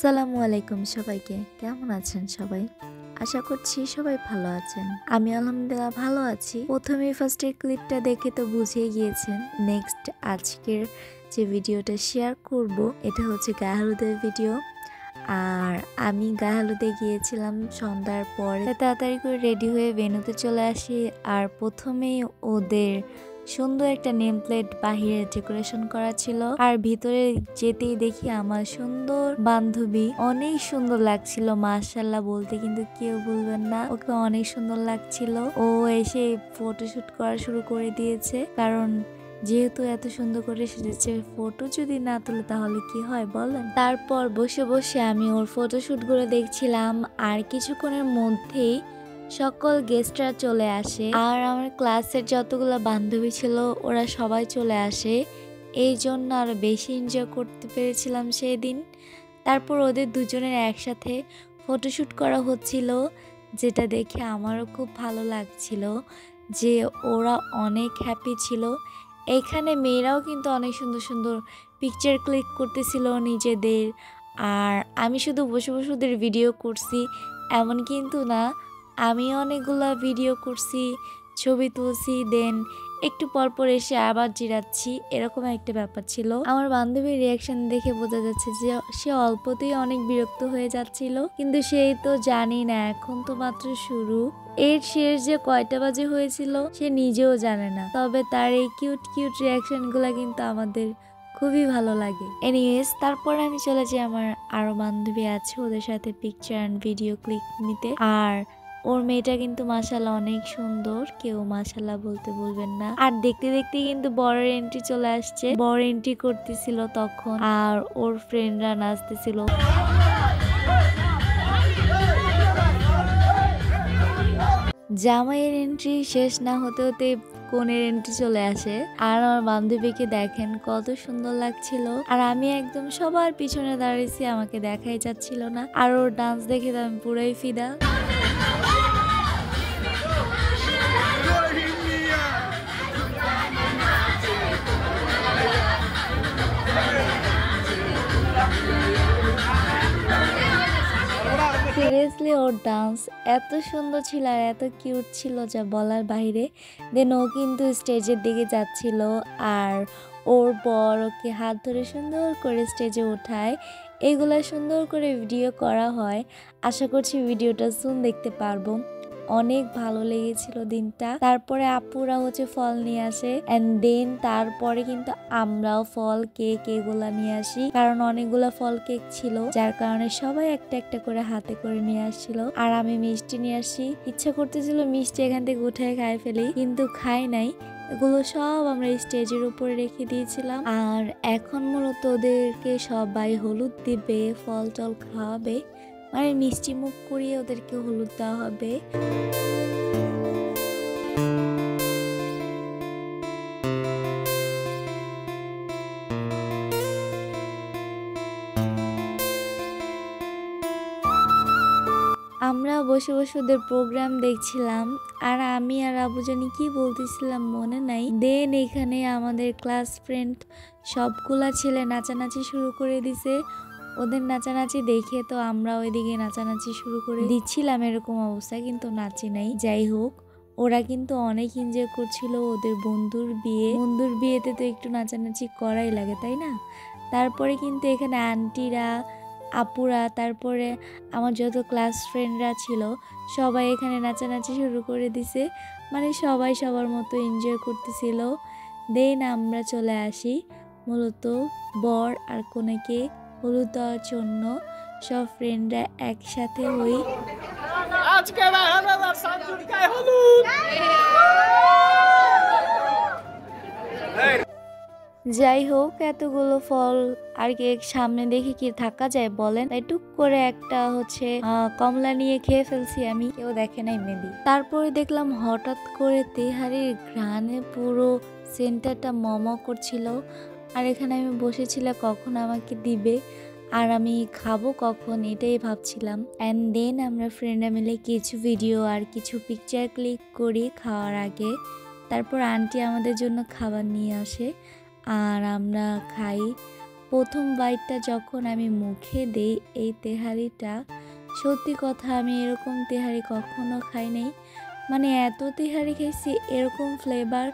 আসসালামু আলাইকুম সবাইকে। কেমন আছেন সবাই? আশা করছি সবাই ভালো আছেন। আমি আলহামদুলিল্লাহ ভালো আছি। প্রথমেই ফার্স্টে ক্লিপটা দেখে তো বুঝেই গিয়েছেন নেক্সট আজকের যে ভিডিওটা শেয়ার করব এটা হচ্ছে গায়ে হলুদের ভিডিও। আর আমি গায়ে হলুদে গিয়েছিলাম সন্ধ্যার পরে, তাড়াতাড়ি করে রেডি হয়ে ভেন্যুতে চলে আসি। আর প্রথমেই ওদের সুন্দর একটা নেম প্লেট বাহিরে ডেকোরেশন করা ছিল, আর ভিতরে যেতেই দেখি আমার সুন্দর বান্ধবী অনেক সুন্দর লাগছিল। মাশাআল্লাহ বলতে কিন্তু কেউ বলবেন না, ওকে অনেক সুন্দর লাগছিল। ও এসে ফটোশুট করা শুরু করে দিয়েছে, কারণ যেহেতু এত সুন্দর করে সেজেছে, ফটো যদি না তুলে তাহলে কি হয় বলেন। তারপর বসে বসে আমি ওর ফটোশুট গুলো দেখছিলাম, আর কিছুক্ষণের মধ্যেই সকল গেস্টরা চলে আসে। আর আমার ক্লাসের যতগুলো বান্ধবী ছিল ওরা সবাই চলে আসে, এই জন্য আরো বেশি এনজয় করতে পেরেছিলাম সেই দিন। তারপর ওদের দুজনের একসাথে ফটোশুট করা হচ্ছিল, যেটা দেখে আমারও খুব ভালো লাগছিল যে ওরা অনেক হ্যাপি ছিল। এখানে মেয়েরাও কিন্তু অনেক সুন্দর সুন্দর পিকচার ক্লিক করতেছিল নিজেদের, আর আমি শুধু বসে বসে ওদের ভিডিও করছি এমন কিন্তু না, আমি অনেকগুলো ভিডিও করছি, ছবি তুলছি, দেন একটু পরপর এসে আবার জিরাচ্ছি, এরকম একটা ব্যাপার ছিল। আমার বান্ধবীর রিয়াকশন দেখে বোঝা যাচ্ছে যে সে অল্পতেই অনেক বিরক্ত হয়ে যাচ্ছিল, কিন্তু সেই তো জানি না, এখন তো মাত্র শুরু। এর শেষ যে কয়টা বাজে হয়েছিল সে নিজেও জানে না, তবে তার এই কিউট কিউট রিয়াকশন গুলা কিন্তু আমাদের খুবই ভালো লাগে। এনিওয়েজ, তারপর আমি চলে যাই, আমার আরো বান্ধবী আছে ওদের সাথে পিকচার অ্যান্ড ভিডিও ক্লিক নিতে। আর ওর মেয়েটা কিন্তু মাশাআল্লাহ অনেক সুন্দর, কেউ মাশাআল্লাহ বলতে বলবেন না। আর দেখতে দেখতে কিন্তু বরের এন্ট্রি চলে আসছে, বর এন্ট্রি করতেছিল তখন, আর ওর ফ্রেন্ডরা নাচতেছিল। জামাইয়ের এন্ট্রি শেষ না হতে হতে কনের এন্ট্রি চলে আসে, আর আমার বান্ধবীকে দেখেন কত সুন্দর লাগছিল। আর আমি একদম সবার পিছনে দাঁড়িয়েছি, আমাকে দেখাই যাচ্ছিল না। আর ওর ডান্স দেখে তো আমি পুরাই ফিদা। সিরিয়াসলি ওর ডান্স এত সুন্দর ছিল আর এত কিউট ছিল যা বলার বাইরে। দেন ও কিন্তু স্টেজের দিকে যাচ্ছিল, আর ওর বর ওকে হাত ধরে সুন্দর করে স্টেজে ওঠায়। এগুলা সুন্দর করে ভিডিও করা হয়, আশা করছি ভিডিওটা সুন দেখতে পারবো। অনেক ভালো লেগেছিল দিনটা। তারপরে আপুরা হচ্ছে ফল নিয়ে আসে, এন্ড দেন তারপরে কিন্তু আমরাও ফল কেক এগুলা নিয়ে আসি, কারণ অনেকগুলা ফল কেক ছিল, যার কারণে সবাই একটা একটা করে হাতে করে নিয়ে আসছিল। আর আমি মিষ্টি নিয়ে আসি, ইচ্ছা করতেছিল মিষ্টি এখান থেকে উঠে খাই ফেলি, কিন্তু খাই নাই। এগুলো সব আমরা স্টেজের উপরে রেখে দিয়েছিলাম। আর এখন মূলত ওদেরকে সবাই হলুদ দিবে, ফল টল খাওয়াবে, মানে মিষ্টি মুখ করিয়ে ওদেরকে হলুদ দেওয়া হবে। আমরা বসে বসে ওদের প্রোগ্রাম দেখছিলাম, আর আমি আর আবু জানি কি বলতেছিলাম মনে নাই। দেন এখানে আমাদের ক্লাস ফ্রেন্ড সবগুলা ছেলে নাচানাচি শুরু করে দিছে। ওদের নাচানাচি দেখে তো আমরা ওইদিকে নাচানাচি শুরু করে দিচ্ছিলাম, এরকম অবস্থা, কিন্তু নাচি নাই। যাই হোক, ওরা কিন্তু অনেক এনজয় করছিল। ওদের বন্ধুর বিয়েতে তো একটু নাচানাচি করাই লাগে, তাই না? তারপরে কিন্তু এখানে আন্টিরা, আপুরা, তারপরে আমার যত ক্লাস ফ্রেন্ডরা ছিল সবাই এখানে নাচানাচি শুরু করে দিছে, মানে সবাই সবার মতো এনজয় করতেছিল। দেন আমরা চলে আসি মূলত বর আর কনেকে হলুদ দেওয়ার জন্য। সব ফ্রেন্ডরা একসাথে হই। আজকে যাই হোক, এতগুলো ফল আর কেক সামনে দেখে কি থাকা যায় বলেন, তাই টুক করে একটা হচ্ছে কমলা নিয়ে খেয়ে ফেলছি আমি, কেউ দেখে নাই মেবি। তারপরে দেখলাম হঠাৎ করে তেহারির ঘ্রাণে পুরো সেন্টারটা মমো করছিল, আর এখানে আমি বসেছিলাম কখন আমাকে দিবে আর আমি খাবো কখন, এটাই ভাবছিলাম। অ্যান্ড দেন আমরা ফ্রেন্ডরা মিলে কিছু ভিডিও আর কিছু পিকচার ক্লিক করি খাওয়ার আগে। তারপর আন্টি আমাদের জন্য খাবার নিয়ে আসে আর আমরা খাই। প্রথম বাইটটা যখন আমি মুখে দেই এই তেহারিটা, সত্যি কথা আমি এরকম তেহারি কখনো খাই নাই। মানে এত তেহারি খাইছি, এরকম ফ্লেভার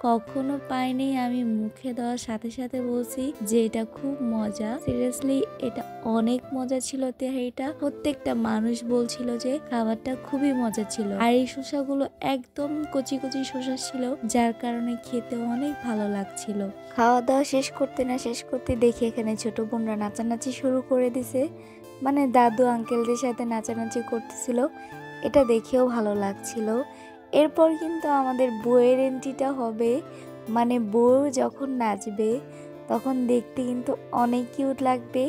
কখনো পাইনি। আমি মুখে দেওয়ার সাথে সাথে বলছি যে এটা খুব মজা। সিরিয়াসলি এটা অনেক মজা ছিল তেহারিটা। প্রত্যেকটা মানুষ বলছিল যে খাবারটা খুবই মজা ছিল। আর এই শসাগুলো একদম কচি কচি শসা ছিল, যার কারণে খেতে অনেক ভালো লাগছিল। খাওয়া দাওয়া শেষ করতে না শেষ করতে দেখি এখানে ছোট বোনরা নাচানাচি শুরু করে দিছে। মানে দাদু আঙ্কেলদের সাথে নাচানাচি করতেছিল, এটা দেখেও ভালো লাগছিল। এরপর কিন্তু আমাদের বউয়ের এন্ট্রিটা হবে। মানে বউ যখন নাচবে তখন দেখতে কিন্তু অনেক কিউট লাগবে।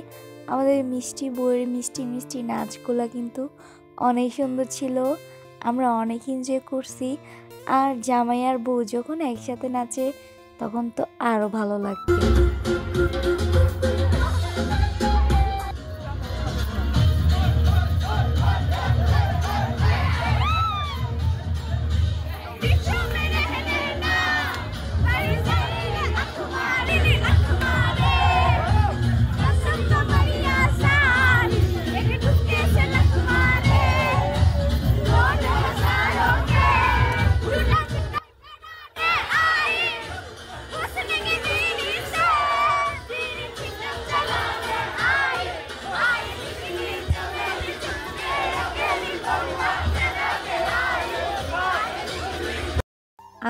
আমাদের মিষ্টি বউয়ের মিষ্টি মিষ্টি নাচগুলো কিন্তু অনেক সুন্দর ছিল, আমরা অনেক এনজয় করছি। আর জামাই আর বউ যখন একসাথে নাচে তখন তো আরো ভালো লাগবে।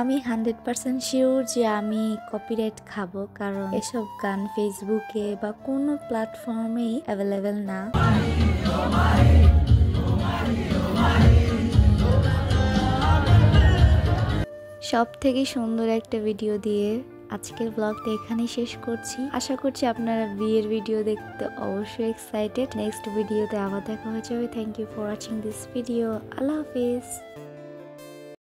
আমি 100% শিওর যে আমি কপিরাইট খাবো, কারণ এসব গান ফেসবুকে বা কোনো প্ল্যাটফর্মেই অ্যাভেলেবেল না। সব থেকে সুন্দর একটা ভিডিও দিয়ে আজকের ব্লগটা এখানেই শেষ করছি। আশা করছি আপনারা বিয়ের ভিডিও দেখতে অবশ্যই এক্সাইটেড। নেক্সট ভিডিওতে আবার দেখা হয়ে যাবে। Thank you for watching this video. আল্লাহ হাফিজ।